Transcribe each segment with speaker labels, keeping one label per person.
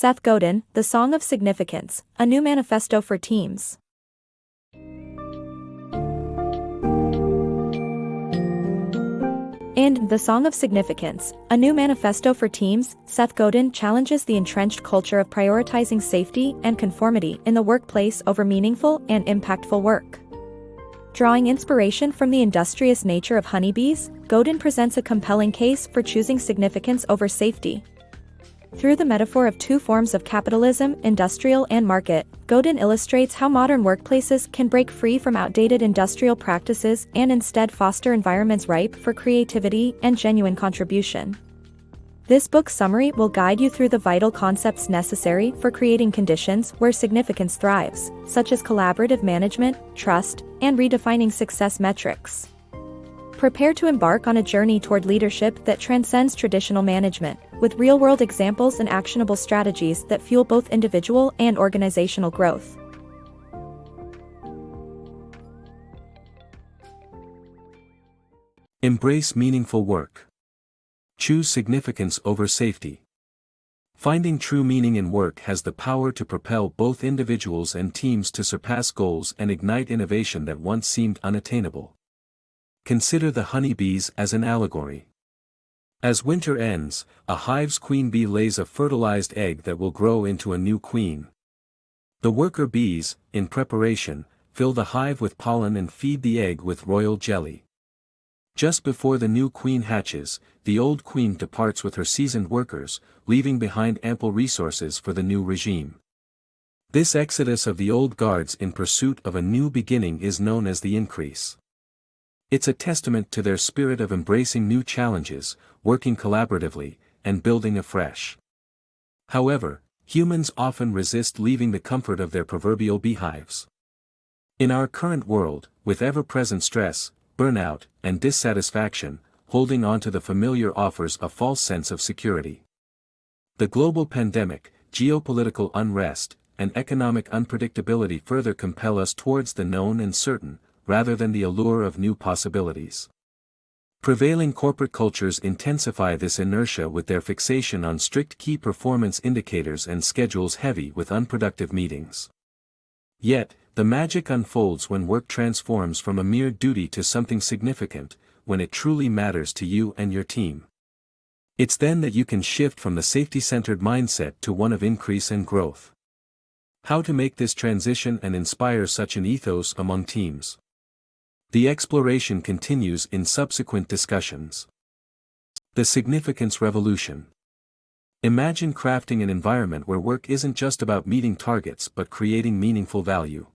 Speaker 1: Seth Godin, The Song of Significance, a new manifesto for teams. In The Song of Significance, a new manifesto for teams, Seth Godin challenges the entrenched culture of prioritizing safety and conformity in the workplace over meaningful and impactful work. Drawing inspiration from the industrious nature of honeybees, Godin presents a compelling case for choosing significance over safety. Through the metaphor of two forms of capitalism, industrial and market, Godin illustrates how modern workplaces can break free from outdated industrial practices and instead foster environments ripe for creativity and genuine contribution. This book summary will guide you through the vital concepts necessary for creating conditions where significance thrives, such as collaborative management, trust, and redefining success metrics. Prepare to embark on a journey toward leadership that transcends traditional management, with real-world examples and actionable strategies that fuel both individual and organizational growth.
Speaker 2: Embrace meaningful work. Choose significance over safety. Finding true meaning in work has the power to propel both individuals and teams to surpass goals and ignite innovation that once seemed unattainable. Consider the honeybees as an allegory. As winter ends, a hive's queen bee lays a fertilized egg that will grow into a new queen. The worker bees, in preparation, fill the hive with pollen and feed the egg with royal jelly. Just before the new queen hatches, the old queen departs with her seasoned workers, leaving behind ample resources for the new regime. This exodus of the old guards in pursuit of a new beginning is known as the increase. It's a testament to their spirit of embracing new challenges, working collaboratively, and building afresh. However, humans often resist leaving the comfort of their proverbial beehives. In our current world, with ever-present stress, burnout, and dissatisfaction, holding on to the familiar offers a false sense of security. The global pandemic, geopolitical unrest, and economic unpredictability further compel us towards the known and certain, rather than the allure of new possibilities. Prevailing corporate cultures intensify this inertia with their fixation on strict key performance indicators and schedules heavy with unproductive meetings. Yet, the magic unfolds when work transforms from a mere duty to something significant, when it truly matters to you and your team. It's then that you can shift from the safety-centered mindset to one of increase and growth. How to make this transition and inspire such an ethos among teams? The exploration continues in subsequent discussions. The Significance Revolution. Imagine crafting an environment where work isn't just about meeting targets but creating meaningful value.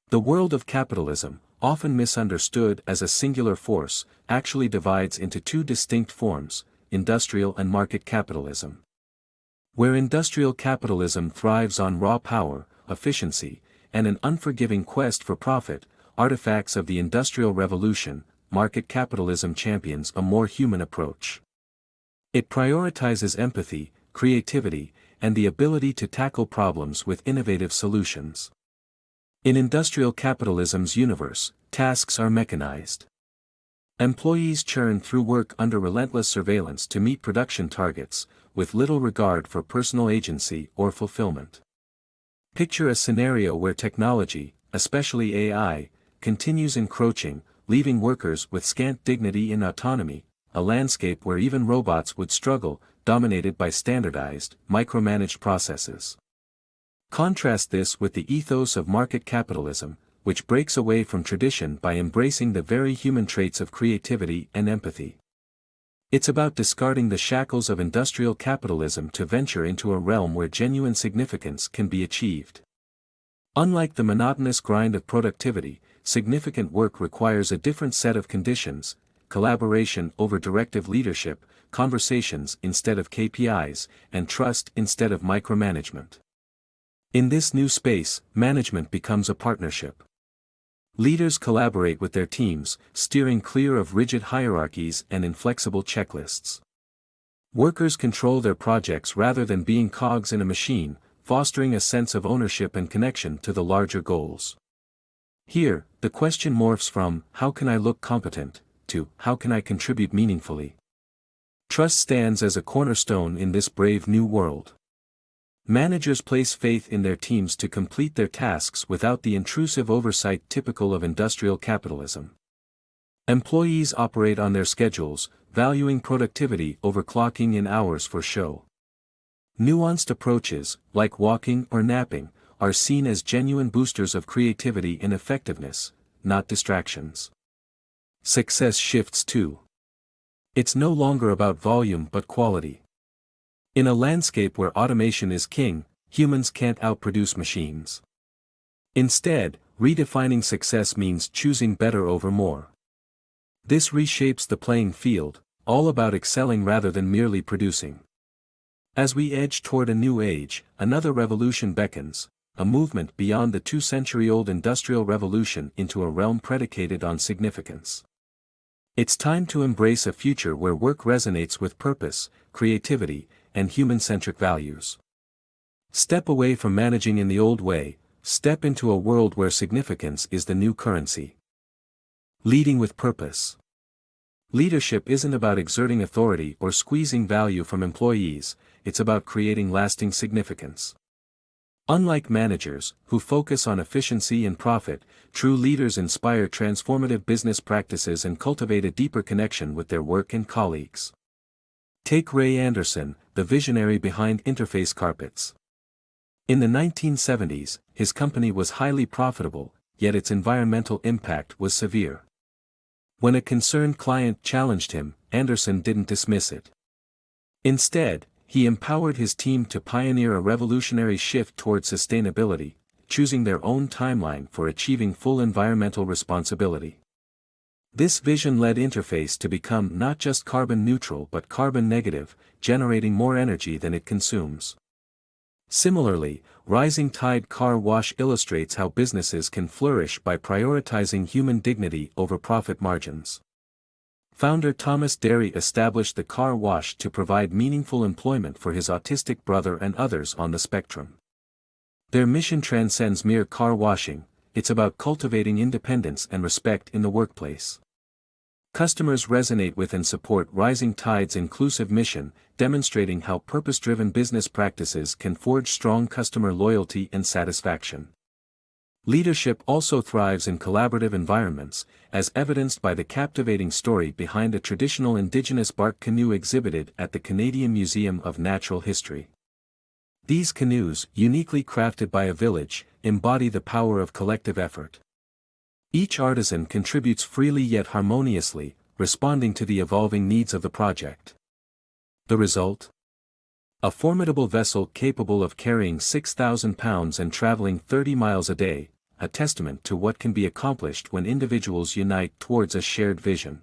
Speaker 2: The world of capitalism, often misunderstood as a singular force, actually divides into two distinct forms, industrial and market capitalism. Where industrial capitalism thrives on raw power, efficiency, and an unforgiving quest for profit, artifacts of the Industrial Revolution, market capitalism champions a more human approach. It prioritizes empathy, creativity, and the ability to tackle problems with innovative solutions. In industrial capitalism's universe, tasks are mechanized. Employees churn through work under relentless surveillance to meet production targets, with little regard for personal agency or fulfillment. Picture a scenario where technology, especially AI, continues encroaching, leaving workers with scant dignity and autonomy, a landscape where even robots would struggle, dominated by standardized, micromanaged processes. Contrast this with the ethos of market capitalism, which breaks away from tradition by embracing the very human traits of creativity and empathy. It's about discarding the shackles of industrial capitalism to venture into a realm where genuine significance can be achieved. Unlike the monotonous grind of productivity, significant work requires a different set of conditions: collaboration over directive leadership, conversations instead of KPIs, and trust instead of micromanagement. In this new space, management becomes a partnership. Leaders collaborate with their teams, steering clear of rigid hierarchies and inflexible checklists. Workers control their projects rather than being cogs in a machine, fostering a sense of ownership and connection to the larger goals. Here, the question morphs from, how can I look competent, to, how can I contribute meaningfully? Trust stands as a cornerstone in this brave new world. Managers place faith in their teams to complete their tasks without the intrusive oversight typical of industrial capitalism. Employees operate on their schedules, valuing productivity over clocking in hours for show. Nuanced approaches, like walking or napping, are seen as genuine boosters of creativity and effectiveness, not distractions. Success shifts too. It's no longer about volume but quality. In a landscape where automation is king, humans can't outproduce machines. Instead, redefining success means choosing better over more. This reshapes the playing field, all about excelling rather than merely producing. As we edge toward a new age, another revolution beckons, a movement beyond the 2-century-old Industrial Revolution into a realm predicated on significance. It's time to embrace a future where work resonates with purpose, creativity, and human-centric values. Step away from managing in the old way, step into a world where significance is the new currency. Leading with purpose. Leadership isn't about exerting authority or squeezing value from employees, it's about creating lasting significance. Unlike managers, who focus on efficiency and profit, true leaders inspire transformative business practices and cultivate a deeper connection with their work and colleagues. Take Ray Anderson, the visionary behind Interface Carpets. In the 1970s, his company was highly profitable, yet its environmental impact was severe. When a concerned client challenged him, Anderson didn't dismiss it. Instead, he empowered his team to pioneer a revolutionary shift toward sustainability, choosing their own timeline for achieving full environmental responsibility. This vision led Interface to become not just carbon neutral but carbon negative, generating more energy than it consumes. Similarly, Rising Tide Car Wash illustrates how businesses can flourish by prioritizing human dignity over profit margins. Founder Thomas Derry established the car wash to provide meaningful employment for his autistic brother and others on the spectrum. Their mission transcends mere car washing, it's about cultivating independence and respect in the workplace. Customers resonate with and support Rising Tide's inclusive mission, demonstrating how purpose-driven business practices can forge strong customer loyalty and satisfaction. Leadership also thrives in collaborative environments, as evidenced by the captivating story behind a traditional indigenous bark canoe exhibited at the Canadian Museum of Natural History. These canoes, uniquely crafted by a village, embody the power of collective effort. Each artisan contributes freely yet harmoniously, responding to the evolving needs of the project. The result? A formidable vessel capable of carrying 6,000 pounds and traveling 30 miles a day, a testament to what can be accomplished when individuals unite towards a shared vision.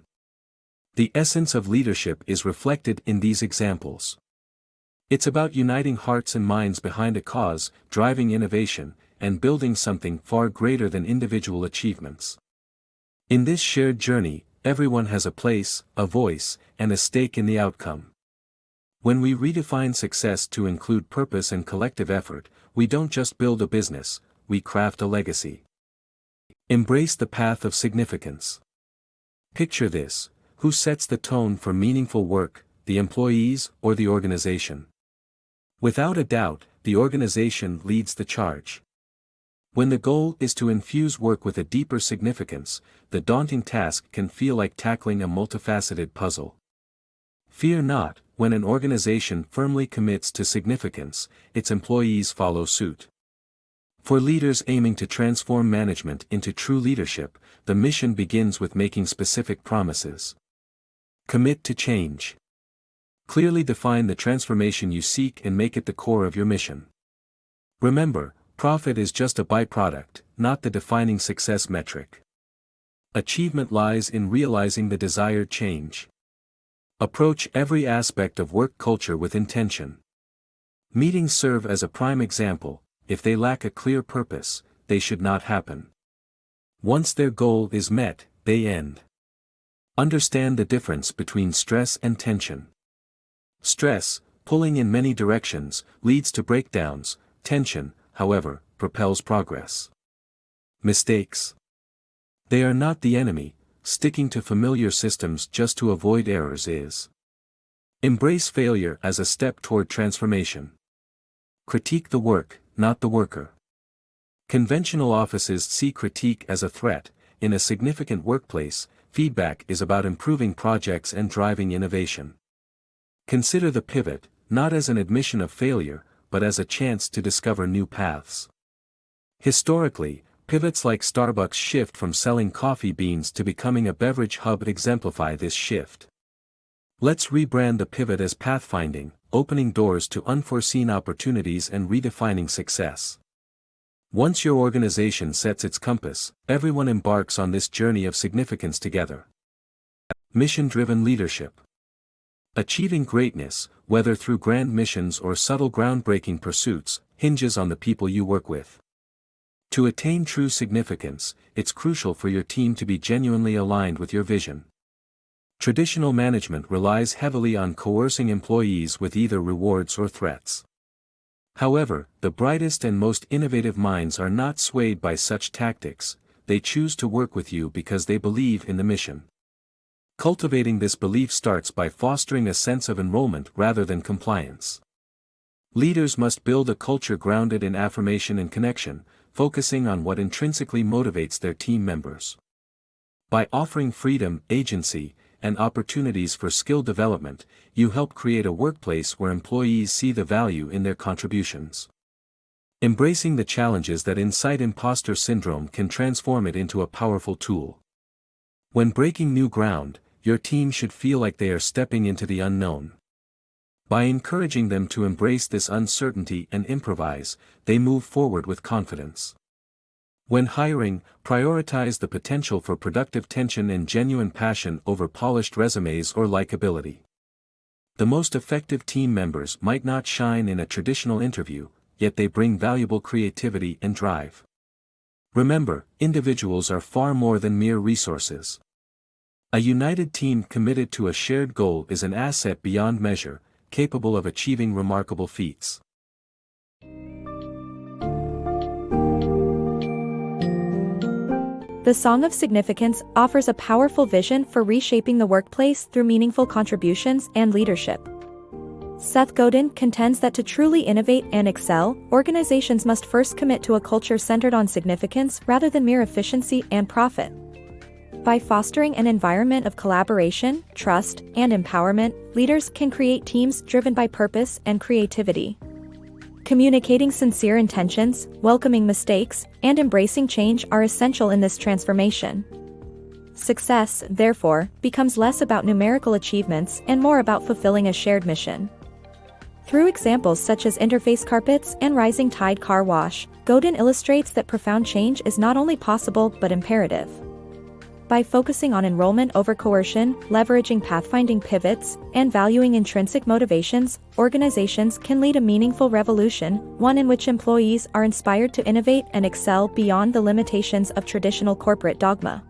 Speaker 2: The essence of leadership is reflected in these examples. It's about uniting hearts and minds behind a cause, driving innovation, and building something far greater than individual achievements. In this shared journey, everyone has a place, a voice, and a stake in the outcome. When we redefine success to include purpose and collective effort, we don't just build a business, we craft a legacy. Embrace the path of significance. Picture this: who sets the tone for meaningful work, the employees or the organization? Without a doubt, the organization leads the charge. When the goal is to infuse work with a deeper significance, the daunting task can feel like tackling a multifaceted puzzle. Fear not, when an organization firmly commits to significance, its employees follow suit. For leaders aiming to transform management into true leadership, the mission begins with making specific promises. Commit to change. Clearly define the transformation you seek and make it the core of your mission. Remember, profit is just a byproduct, not the defining success metric. Achievement lies in realizing the desired change. Approach every aspect of work culture with intention. Meetings serve as a prime example. If they lack a clear purpose, they should not happen. Once their goal is met, they end. Understand the difference between stress and tension. Stress, pulling in many directions, leads to breakdowns. Tension, however, propels progress. Mistakes. They are not the enemy. Sticking to familiar systems just to avoid errors is. Embrace failure as a step toward transformation. Critique the work, not the worker. Conventional offices see critique as a threat. In a significant workplace, feedback is about improving projects and driving innovation. Consider the pivot, not as an admission of failure, but as a chance to discover new paths. Historically, pivots like Starbucks' shift from selling coffee beans to becoming a beverage hub exemplify this shift. Let's rebrand the pivot as pathfinding, opening doors to unforeseen opportunities and redefining success. Once your organization sets its compass, everyone embarks on this journey of significance together. Mission-driven leadership. Achieving greatness, whether through grand missions or subtle groundbreaking pursuits, hinges on the people you work with. To attain true significance, it's crucial for your team to be genuinely aligned with your vision. Traditional management relies heavily on coercing employees with either rewards or threats. However, the brightest and most innovative minds are not swayed by such tactics. They choose to work with you because they believe in the mission. Cultivating this belief starts by fostering a sense of enrollment rather than compliance. Leaders must build a culture grounded in affirmation and connection, focusing on what intrinsically motivates their team members. By offering freedom, agency, and opportunities for skill development, you help create a workplace where employees see the value in their contributions. Embracing the challenges that incite imposter syndrome can transform it into a powerful tool. When breaking new ground, your team should feel like they are stepping into the unknown. By encouraging them to embrace this uncertainty and improvise, they move forward with confidence. When hiring, prioritize the potential for productive tension and genuine passion over polished resumes or likability. The most effective team members might not shine in a traditional interview, yet they bring valuable creativity and drive. Remember, individuals are far more than mere resources. A united team committed to a shared goal is an asset beyond measure, capable of achieving remarkable feats.
Speaker 1: The Song of Significance offers a powerful vision for reshaping the workplace through meaningful contributions and leadership. Seth Godin contends that to truly innovate and excel, organizations must first commit to a culture centered on significance rather than mere efficiency and profit. By fostering an environment of collaboration, trust, and empowerment, leaders can create teams driven by purpose and creativity. Communicating sincere intentions, welcoming mistakes, and embracing change are essential in this transformation. Success, therefore, becomes less about numerical achievements and more about fulfilling a shared mission. Through examples such as interface carpets and rising tide car wash, Godin illustrates that profound change is not only possible but imperative. By focusing on enrollment over coercion, leveraging pathfinding pivots, and valuing intrinsic motivations, organizations can lead a meaningful revolution, one in which employees are inspired to innovate and excel beyond the limitations of traditional corporate dogma.